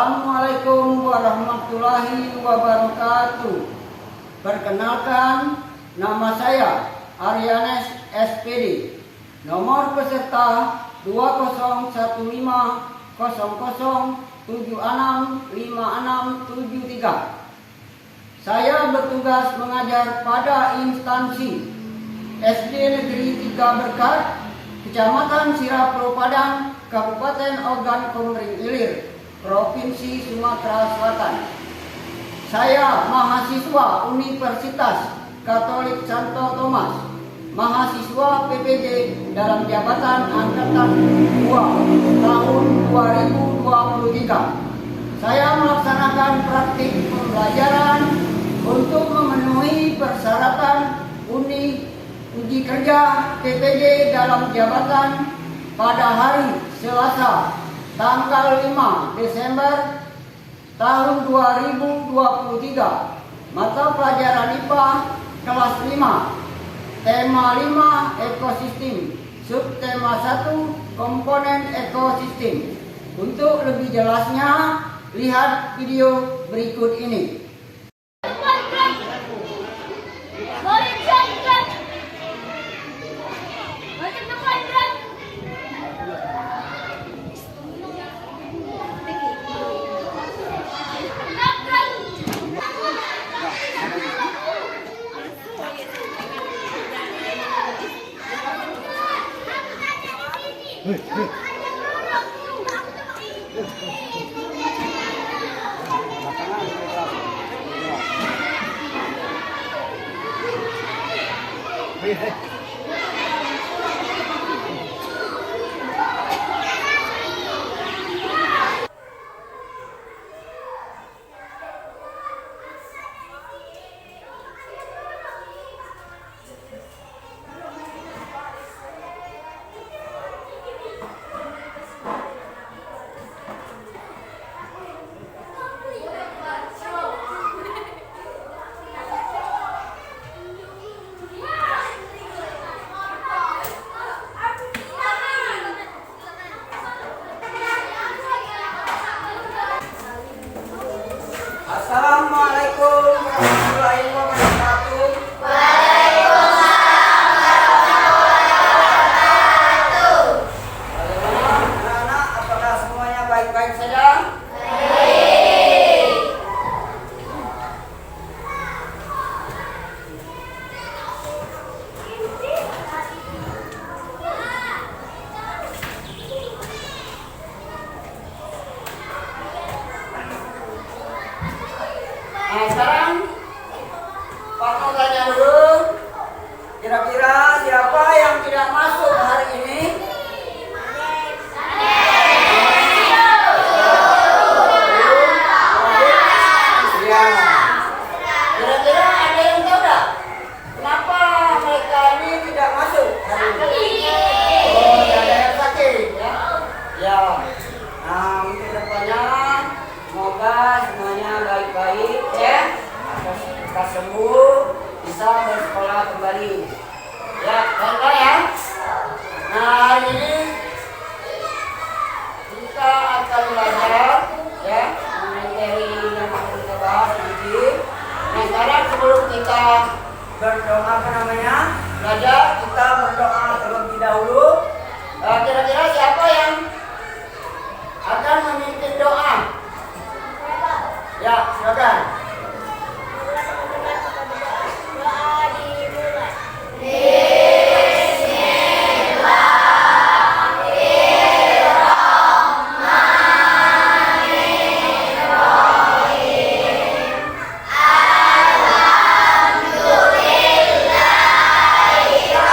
Assalamualaikum warahmatullahi wabarakatuh. Perkenalkan, nama saya Arianes SPD. Nomor peserta 201500765673. Saya bertugas mengajar pada instansi SD Negeri 3 Berkat, Kecamatan Sirapro Padang, Kabupaten Ogan Komering Ilir, Provinsi Sumatera Selatan. Saya mahasiswa Universitas Katolik Santo Thomas, mahasiswa PPJ dalam jabatan Angkatan 2 tahun 2023. Saya melaksanakan praktik pembelajaran untuk memenuhi persyaratan uji kerja PPJ dalam jabatan pada hari Selasa tanggal 5 Desember tahun 2023. Mata pelajaran IPA kelas 5, tema 5 ekosistem, subtema 1 komponen ekosistem. Untuk lebih jelasnya, lihat video berikut ini. Assalamualaikum warahmatullahi wabarakatuh. Waalaikumsalam warahmatullahi wabarakatuh. Bagaimana anak-anak, apakah semuanya baik-baik saja? Baik. Nah, sekarang Pak mau tanya dulu, kira-kira siapa yang tidak masuk hari ini? Ya. Kira-kira ada yang tahu tak kenapa mereka ini tidak masuk hari ini? Oh, ada yang sakit ya. Ya. Nah, untuk depannya semoga semuanya baik-baik ya. Kita sembuh, bisa bersekolah kembali. Ya, baiklah ya. Nah, hari ini kita akan belajar ya materi yang akan kita bahas nanti. Nah, sekarang sebelum kita berdoa belajar, kita berdoa terlebih dahulu. Kira-kira siapa yang akan memimpin doa? Ya, silakan. Alhamdulillahirabbil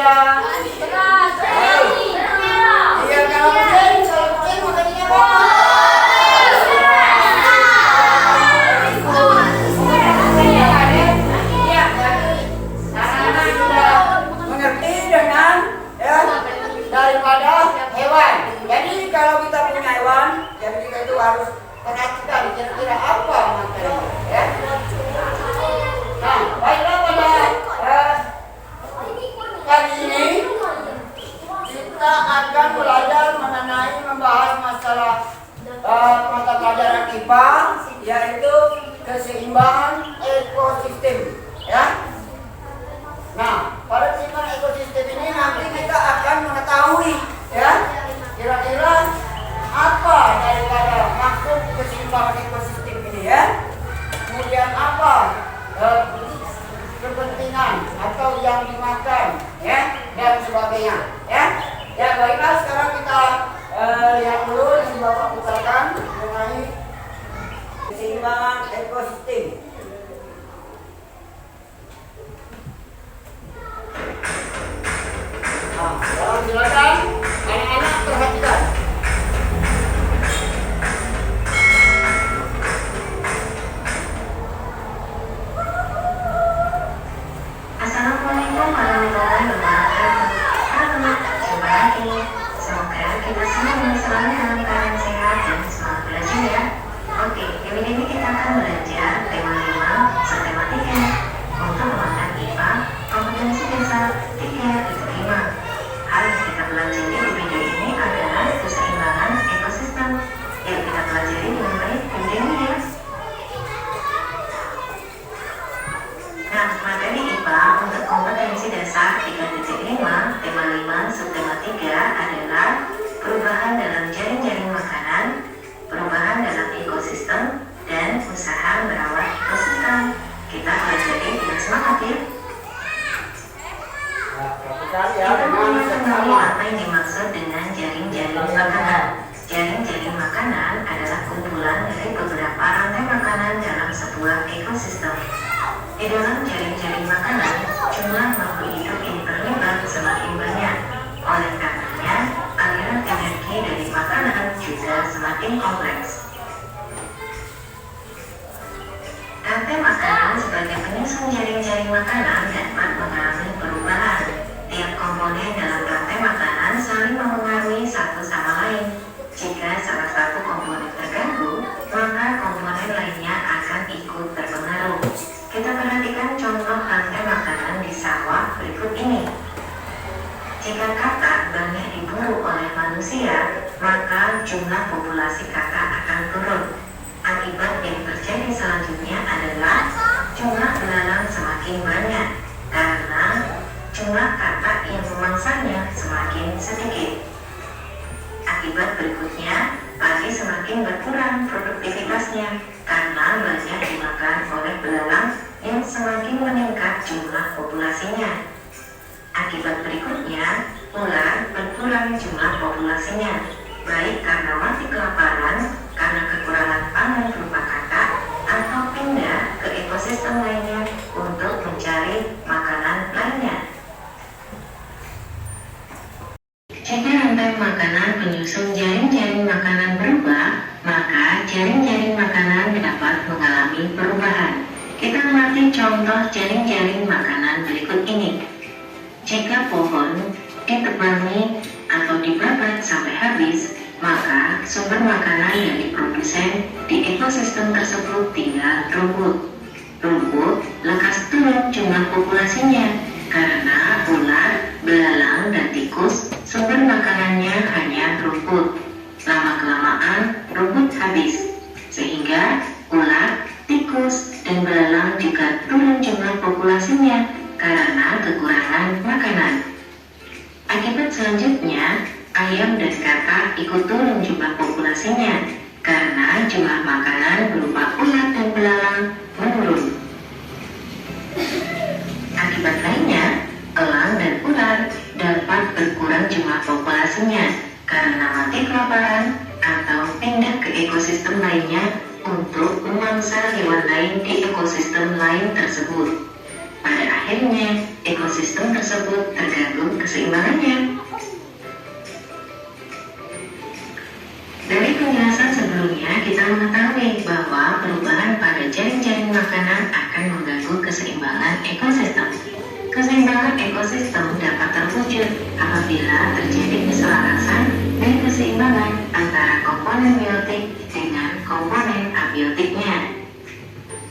Iya. Iya, kalau kucing makannya apa? Mengerti dengan ya daripada hewan. Jadi kalau kita punya hewan, jadi kita itu harus perhatikan kira-kira apa makannya, ya. Nah, baiklah pada kali ini kita akan belajar mengenai membahas masalah mata pelajaran IPA, yaitu keseimbangan ekosistem, ya. Nah, pada keseimbangan ekosistem ini nanti kita akan mengetahui, ya, kira-kira apa daripada maksud keseimbangan ekosistem ini, ya. Kemudian apa kepentingan atau yang dimakan, ya, dan sebagainya, ya. Ya, baiklah, sekarang kita lihat dulu yang Bapak putarkan mengenai keseimbangan ekosistem. Nah, silakan anak-anak perhatikan. Assalamualaikum warahmatullahi wabarakatuh. Halo, jumpa lagi. Semoga kita semua selalu dalam keadaan sehat dan semangat belajar ya. Oke, kali ini kita akan belajar tema 5 subtema 3 untuk memakan IPA kompetensi dasar 3/5. Hal yang kita pelajari di video ini adalah keseimbangan ekosistem. Yuk kita pelajari dengan baik videonya ya. Nah, materi IPA untuk kompetensi dasar 3/5, tema 5, subtema 3 adalah perubahan dalam jaring-jaring makanan, perubahan dalam ekosistem, dan usaha merawat ekosistem. Kita pelajari dengan semangat ya. Kita perlu mengetahui apa yang dimaksud dengan jaring-jaring makanan. Jaring-jaring makanan adalah kumpulan dari beberapa rantai makanan dalam sebuah ekosistem. Di dalam jaring-jaring makanan, jumlah makhluk hidup yang terlibat semakin banyak. Oleh karenanya, aliran energi dari makanan juga semakin kompleks. Rantai makanan sebagai penyusun jaring-jaring makanan dapat mengalami perubahan. Tiap komponen dalam rantai makanan saling mempengaruhi satu sama lain. Jika salah satu komponen terganggu, maka komponen lainnya akan ikut terpengaruh. Kita perhatikan contoh rantai makanan di sawah berikut ini. Jika katak banyak diburu oleh manusia, maka jumlah populasi katak akan turun. Akibat yang terjadi selanjutnya adalah jumlah belalang semakin banyak karena jumlah katak yang memangsanya semakin sedikit. Akibat berikutnya, padi semakin berkurang produktivitasnya karena banyak dimakan oleh belalang yang semakin meningkat jumlah populasinya. Akibat berikutnya, ular berkurang jumlah populasinya, baik karena mati kelaparan, karena kekurangan pangan berupa katak, atau pindah ke ekosistem lainnya untuk mencari makanan lainnya. Jika rantai makanan penyusun jaring-jaring makanan berubah, maka jaring-jaring makanan dapat mengalami perubahan. Kita mengerti contoh jaring-jaring makanan berikut ini. Jika pohon ditebangi atau dibabat sampai habis, maka sumber makanan dari produsen di ekosistem tersebut tinggal rumput. Rumput lekas turun jumlah populasinya karena ular, belalang, dan tikus sumber makanannya hanya rumput. Lama-kelamaan rumput habis, sehingga ular, tikus, dan belalang juga turun jumlah populasinya karena kekurangan makanan. Akibat selanjutnya, ayam dan katak ikut turun jumlah populasinya karena jumlah makanan berupa ulat dan belalang menurun. Akibat lainnya, elang dan ular dapat berkurang jumlah populasinya karena mati kelaparan atau pindah ke ekosistem lainnya untuk memangsa hewan lain di ekosistem lain tersebut. Pada akhirnya, ekosistem tersebut tergantung keseimbangannya. Dari penjelasan sebelumnya, kita mengetahui bahwa perubahan pada jaring-jaring makanan akan mengganggu keseimbangan ekosistem. Keseimbangan ekosistem dapat terwujud apabila terjadi keselarasan dan keseimbangan antara komponen biotik dengan komponen abiotiknya.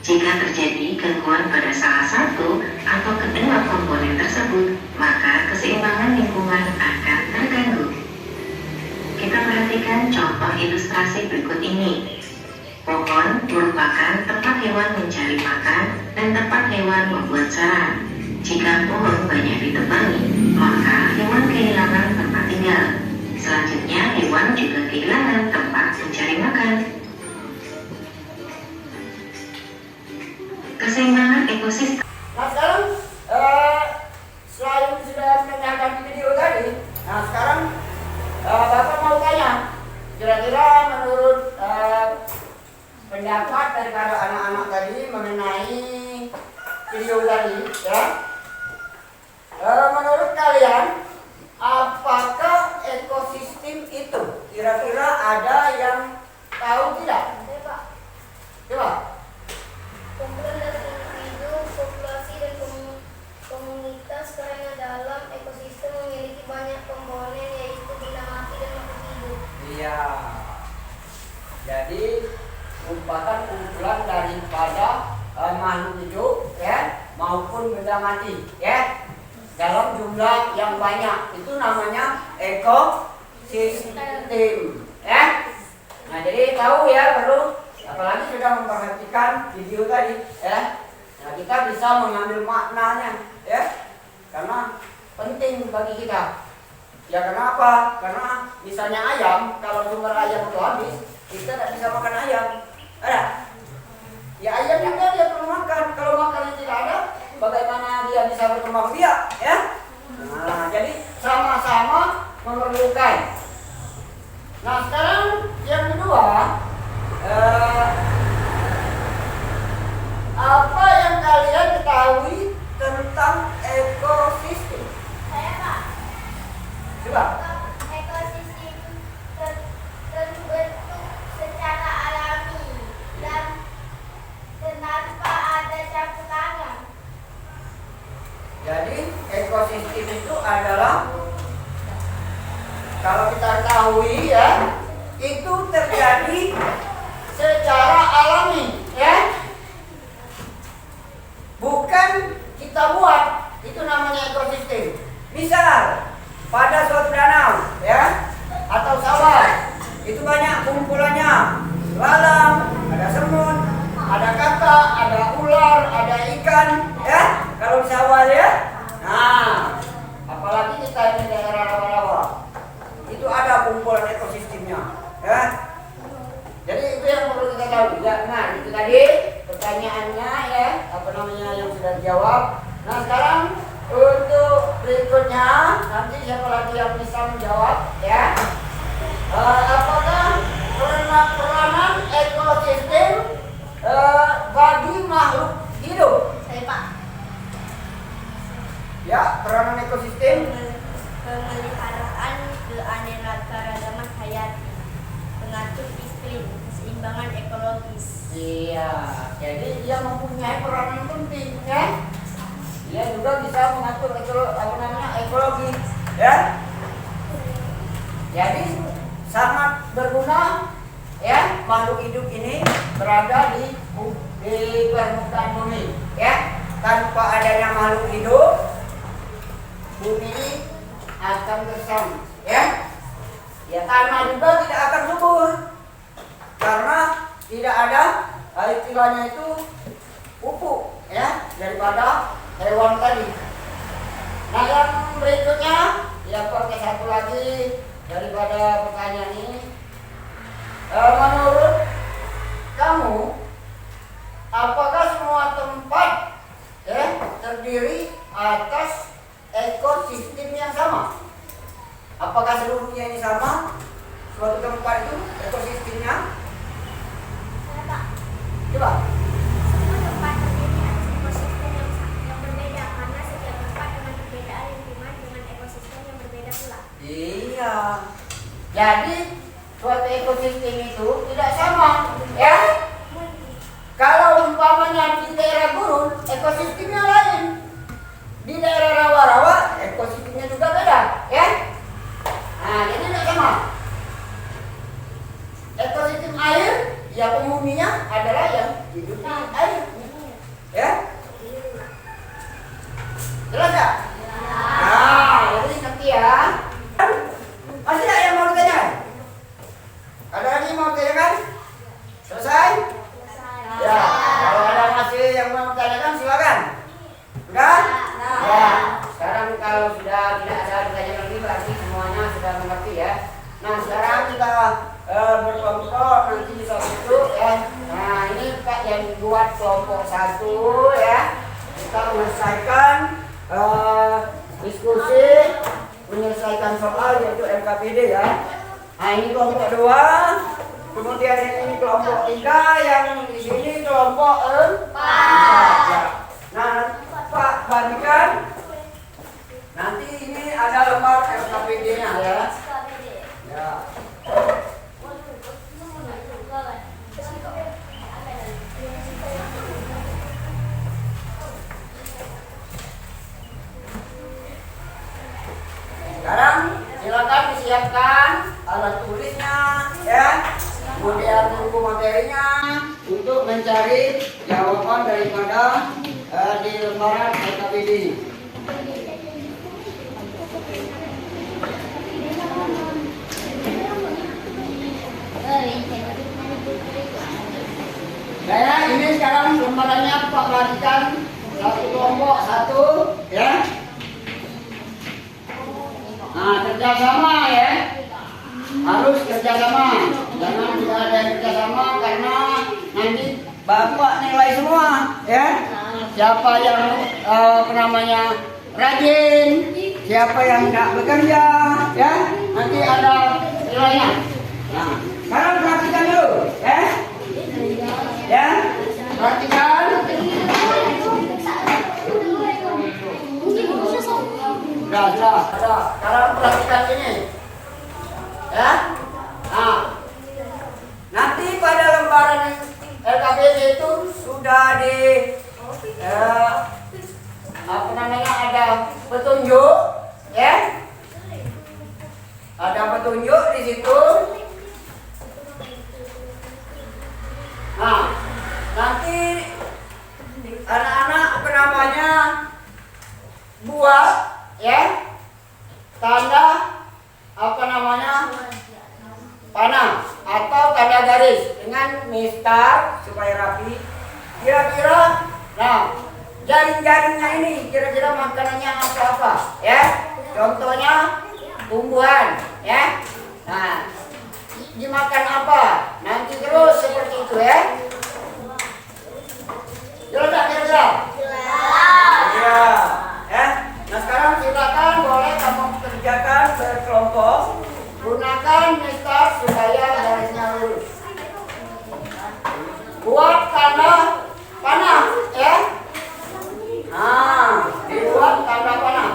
Jika terjadi gangguan pada salah satu atau kedua komponen tersebut, maka keseimbangan lingkungan akan terganggu. Kita perhatikan contoh ilustrasi berikut ini. Pohon merupakan tempat hewan mencari makan dan tempat hewan membuat sarang. Jika pohon banyak ditebangi, maka hewan kehilangan tempat tinggal. Selanjutnya, hewan juga kehilangan tempat mencari makan. Keseimbangan ekosistem. Nah sekarang selain sudah mendengarkan video tadi, nah sekarang Bapak mau tanya, kira-kira menurut pendapat daripada anak-anak tadi mengenai video tadi, ya, menurut kalian apakah ekosistem itu kira-kira ada yang tahu tidak? Coba. Kumpulan dari individu, populasi, dan komunitas karena dalam ekosistem memiliki banyak komponen, yaitu benda mati dan makhluk hidup. Iya. Jadi merupakan kumpulan daripada makhluk hidup, ya, maupun benda mati, ya, dalam jumlah yang banyak. Itu namanya ekosistem, ya. Nah jadi tahu ya, perlu apalagi sudah memperhatikan video tadi, ya. Nah kita bisa mengambil maknanya, ya, karena penting bagi kita. Ya kenapa? Karena misalnya ayam, kalau sumber ayam itu habis, kita tidak bisa makan ayam. Ada? Ya ayam juga dia perlu makan. Kalau makannya tidak ada, bagaimana dia bisa berkembang biak, ya? Nah jadi sama-sama memerlukan. Nah sekarang yang kedua, apa yang kalian ketahui tentang ekosistem? Saya Pak. Coba. Ekosistem terbentuk secara alami dan tanpa ada campur tangan. Jadi ekosistem itu adalah, kalau kita ketahui ya, itu terjadi secara alami, ya, bukan kita buat. Itu namanya ekosistem. Misal pada suatu danau, ya, atau sawah, itu banyak kumpulannya, lalang, ada semut, ada katak, ada ular, ada ikan, ya, kalau di sawah, ya. Nah apalagi kita ini daerah rawa-rawa, itu ada kumpulan ekosistemnya, ya. Jadi itu yang perlu kita tahu. Ya, nah itu tadi pertanyaannya, ya, apa namanya yang sudah dijawab. Nah sekarang untuk berikutnya, nanti siapa lagi yang bisa menjawab, ya. Apakah peranan ekosistem bagi makhluk hidup? Saya Pak. Ya, peranan ekosistem. Pemeliharaan keanekaragaman hayati, mengatur iklim, keseimbangan ekologis. Iya, jadi dia mempunyai peranan penting, ya. Dia juga bisa mengatur ekologi, ya. Jadi sangat berguna, ya, makhluk hidup ini berada di permukaan bumi, ya. Tanpa adanya makhluk hidup, bumi ini akan gersam, ya. Ya, tanah juga tidak akan subur karena tidak ada istilahnya itu pupuk, ya, daripada hewan tadi. Nah yang berikutnya, ya pakai satu lagi daripada pertanyaan ini. Menurut kamu, apakah semua tempat, ya, terdiri atas ekosistem yang sama? Apakah seluruhnya ini sama? Suatu tempat itu ekosistemnya? Saya Pak. Coba. Semua tempat terdiri atas ekosistem yang berbeda karena setiap tempat Iya. Jadi suatu ekosistem itu tidak sama, ya. Kalau umpamanya di daerah gurun, ekosistemnya lain. Di daerah rawa-rawa, ekosistemnya juga beda, ya. Nah, jadi tidak sama. Ekosistem air, ya umumnya adalah yang hidup di air, ya. Jelas tak? Nah, jadi nanti ya. Masih ada yang mau ditanya? Ada lagi yang mau ditanyakan? Selesai? Ya, kalau ada masih yang mau ditanyakan silakan. Sudah? Ya. Sekarang kalau sudah tidak ada ditanya lagi berarti semuanya sudah mengerti ya. Nah, sekarang kita berkelompok nanti bisa duduk ya. Nah, ini Kak yang buat kelompok 1 ya. Kita menyelesaikan diskusi menyelesaikan soal yaitu LKPD ya. Nah, ini kelompok 2. Kemudian ini kelompok 3 yang di sini kelompok 4 ya. Nah, Pak bagikan nanti ini ada lembar LKPD-nya ya. Ya. Sekarang silakan disiapkan alat tulisnya ya, kemudian buku materinya untuk mencari jawaban daripada di lembaran LKPD. Saya ini sekarang lembarannya Pak perhatikan satu kelompok 1 ya. Nah, kerjasama ya, harus kerjasama. Jangan tidak ada yang kerjasama karena nanti bapak nilai semua ya. Siapa yang rajin, siapa yang tidak bekerja ya, nanti ada nilainya. Nah, sekarang perhatikan dulu ya. Ya, perhatikan. Sudah. Sekarang perhatikan ini. Ya. Nah, nanti pada lembaran LKPD itu sudah di ada petunjuk, ya. Ada petunjuk di situ. Nah, nanti anak-anak buat ya tanda panah atau tanda garis dengan mistar supaya rapi. Kira-kira, nah jaring-jaringnya ini kira-kira makanannya apa ya? Contohnya tumbuhan ya. Nah, dimakan apa? Nanti terus seperti itu ya. Jelas tak kira-kira? Iya. Ya. Nah, sekarang silakan boleh kamu kerjakan berkelompok. Gunakan mistar supaya garisnya lurus. Buat tanda panah ya. Nah, dibuat tanda panah.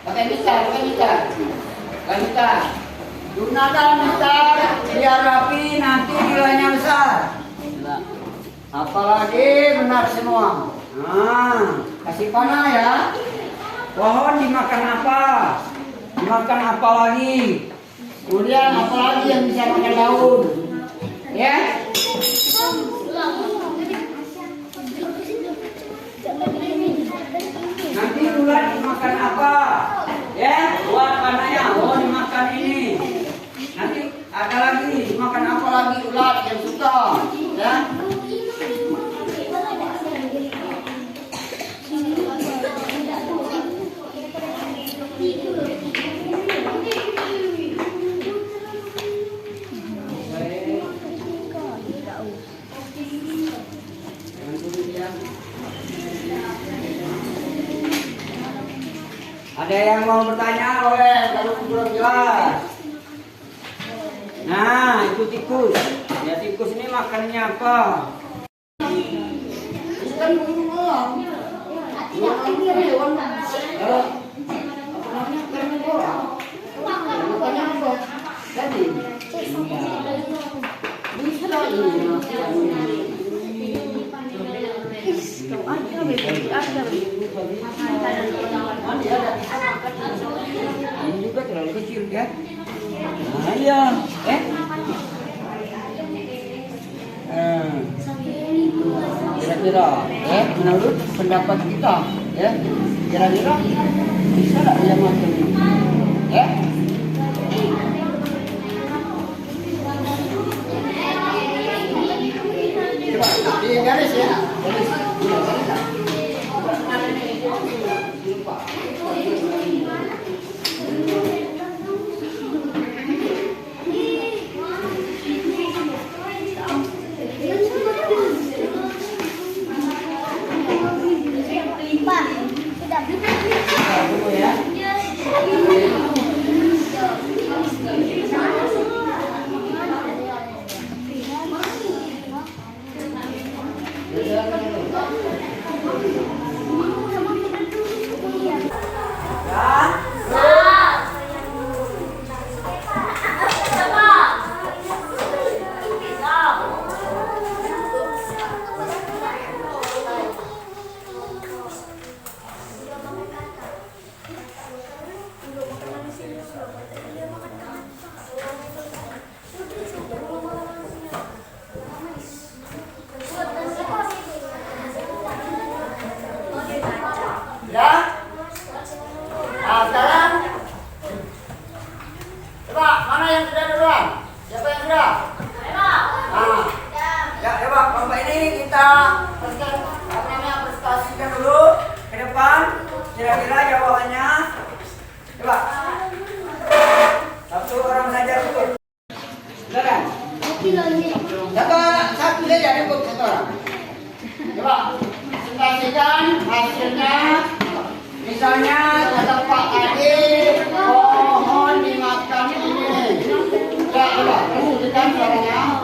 Pakai mistar. Gunakan mistar biar rapi, nanti nilainya besar. Apalagi benar semua. Nah, kasih panah ya. Pohon dimakan apa? Dimakan apa lagi? Kemudian apa lagi yang bisa makan daun? Ya. Nanti ular dimakan apa? Ya, buat panahnya. Oh, dimakan ini. Nanti ada lagi dimakan apa lagi ular yang suka? Ya. Ada yang mau bertanya boleh kalau belum jelas. Nah, itu tikus. Ya tikus ini makannya apa? Ikan burung. Ini juga terlalu kecil kan? Nah, iya. Kira-kira, menurut pendapat kita, ya, kira-kira bisa nggak dia makan ini? Ya? Coba di garis ya, garis. Ya? Nah, sekarang coba mana yang sudah duluan? Siapa yang sudah? Nah, ya coba kelompok ini kita presentasikan dulu ke depan. Kira-kira jawabannya. Coba. Satu orang saja dulu. Silakan. Satu saja ribut satu orang. Coba presentasikan hasilnya. Misalnya kata Pak Adi, pohon dimakan ini. Coba, sebutkan suaranya.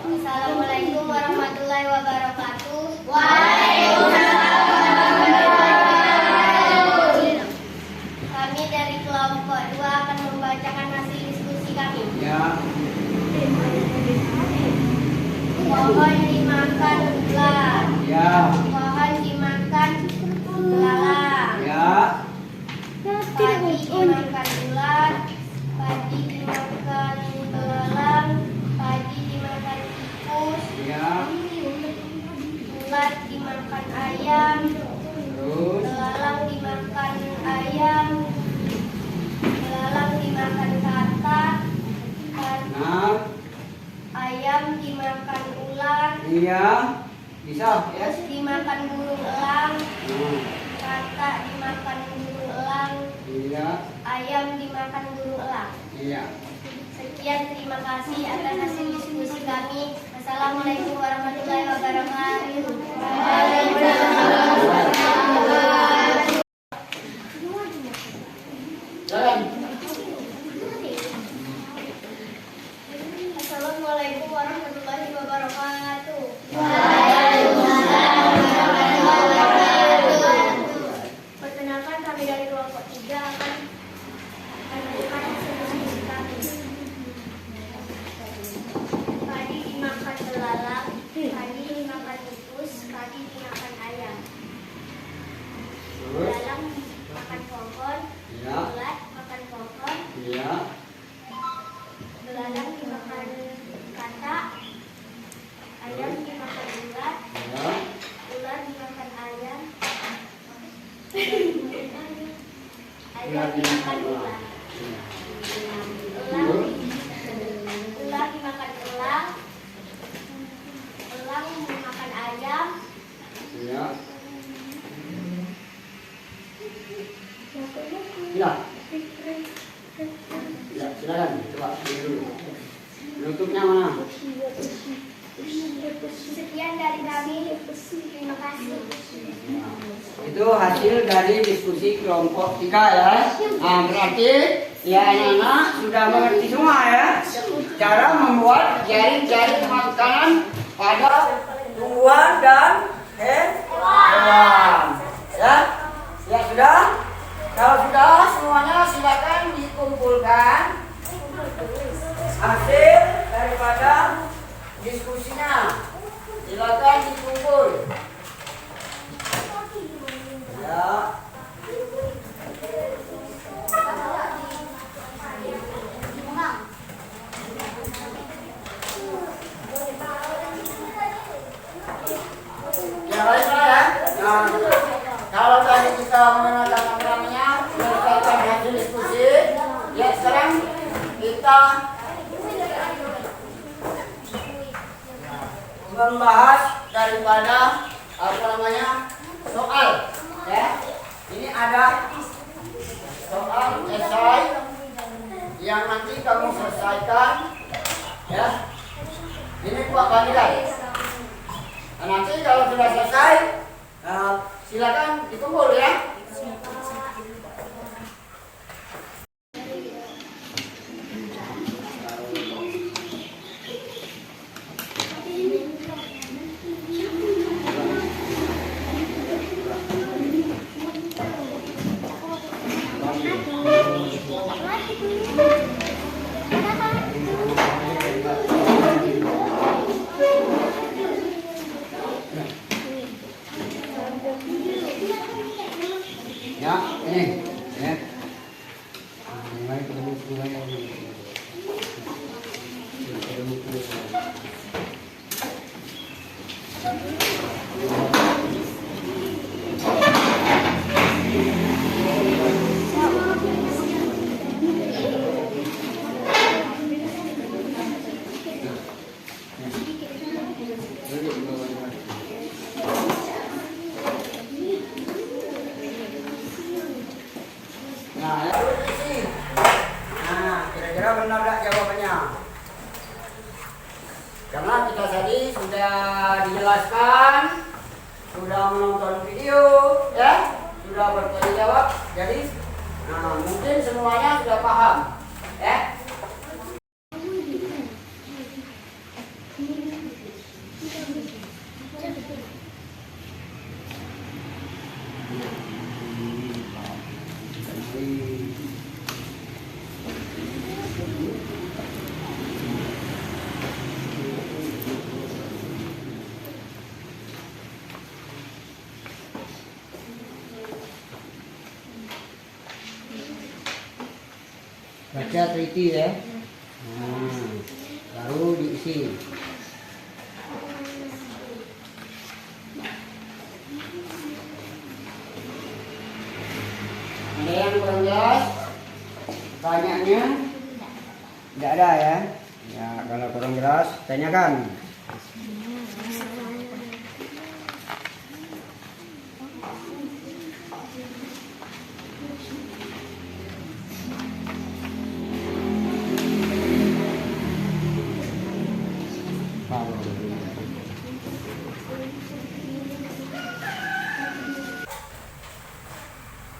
Assalamualaikum warahmatullahi wabarakatuh. Kami dari kelompok 2 akan membacakan hasil diskusi kami. Ya. Pohon dimakan ular. Ya. Pohon dimakan belalang. Ya. Padi dimakan ular. Padi dimakan belalang. Padi dimakan tikus. Ya. Ular dimakan ayam. Terus. Belalang dimakan ayam. Belalang dimakan katak. Nah. Ayam dimakan ular. Iya. Bisa ya. Terus dimakan burung elang. Nah. Katak dimakan burung elang. Iya. Ayam dimakan burung elang. Iya. Sekian, terima kasih atas hasil diskusi kami. Assalamualaikum warahmatullahi wabarakatuh. Jalan. Assalamualaikum warahmatullahi wabarakatuh. Perkenalkan, kami dari kelompok 3 akan menentukan hasil diskusi kami. Padi dimakan belalang, padi dimakan tikus, padi dimakan ayam. Terus. Belalang makan pohon, Iya. ulat makan pohon, Iya. belalang dimakan katak, ayam dimakan ulat, Iya. ular dimakan ayam, ayam Ular dimakan dimakan ular, Terus. ular dimakan elang, elang dimakan ayam, Iya. Iya. Ya, silakan. Coba dulu. Penutupnya mana? Sekian dari kami. Terima kasih. Ya. Itu hasil dari diskusi kelompok 3 ya. Nah, berarti ya anak-anak sudah mengerti semua ya cara membuat jaring-jaring makanan pada tumbuhan dan hewan. Ya, ya sudah. Kalau sudah semuanya silakan dikumpulkan hasil daripada diskusinya. Silakan dikumpul. Ya. Ya baiklah ya. Nah, kalau tadi kita menggunakan programnya berdasarkan hasil diskusi, ya sekarang kita membahas daripada apa namanya soal ya. Ini ada soal esai yang nanti kamu selesaikan ya. Ini buat kandidat. Nah, nanti kalau sudah selesai silakan dikumpul ya. Ya, ini ya. Mulai kita mulai. Nah, ya. Nah, kira-kira benar tak jawabannya? Karena kita tadi sudah dijelaskan, sudah menonton video, ya, sudah bertanya jawab. Jadi, mungkin semuanya sudah paham, ya. Baca teliti ya. Baru diisi. Ada yang kurang jelas? Tanyanya? Tidak ada ya. Ya, kalau kurang jelas tanyakan.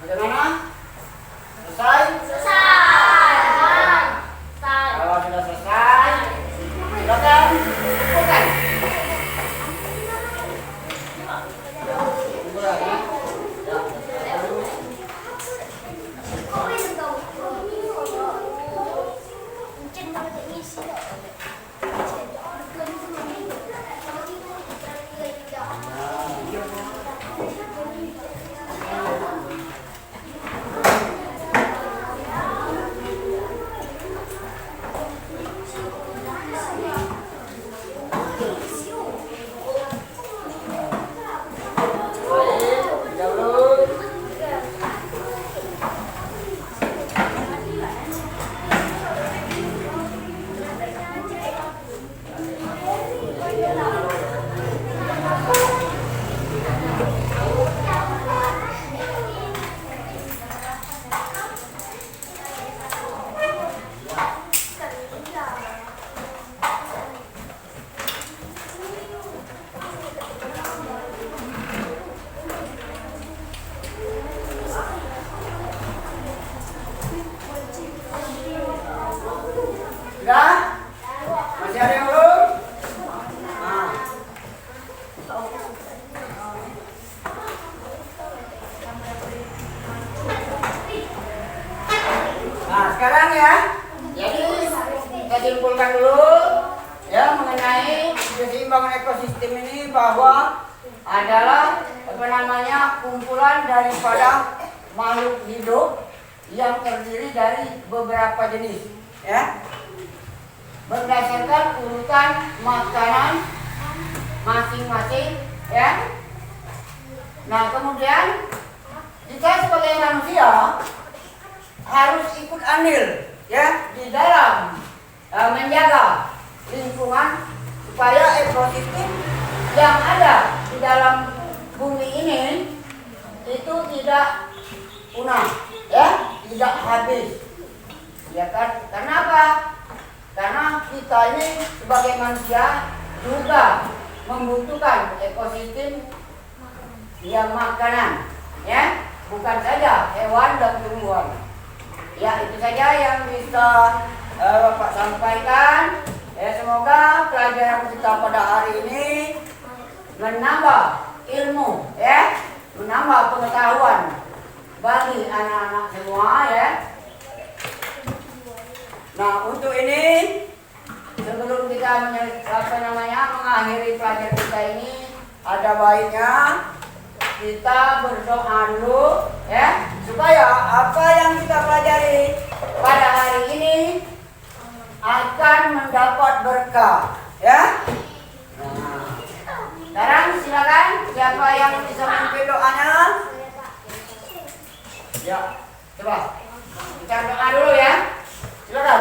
Bagaimana? Selesai? Selesai. Kalau sudah selesai, silakan kumpulkan. Kumpulkan ya. sekarang ya. Jadi kita simpulkan dulu ya mengenai keseimbangan ekosistem ini bahwa adalah kumpulan daripada makhluk hidup yang terdiri dari beberapa jenis ya. Berdasarkan urutan makanan masing-masing ya. Nah, kemudian kita sebagai manusia harus ikut andil ya di dalam menjaga lingkungan supaya ekosistem yang ada di dalam bumi ini itu tidak punah ya, tidak habis. Ya kan? Kenapa? Karena kita ini sebagai manusia juga membutuhkan ekosistem yang makanan ya, bukan saja hewan dan tumbuhan. Ya, itu saja yang bisa Bapak sampaikan. Ya, semoga pelajaran kita pada hari ini menambah ilmu ya, menambah pengetahuan bagi anak-anak semua ya. Nah, untuk ini sebelum kita mengakhiri pelajaran kita ini, ada baiknya kita berdoa dulu ya, supaya apa yang kita pelajari pada hari ini akan mendapat berkah ya. Nah, sekarang silakan siapa yang bisa memimpin doanya. Ya, coba kita doa dulu ya. Silakan.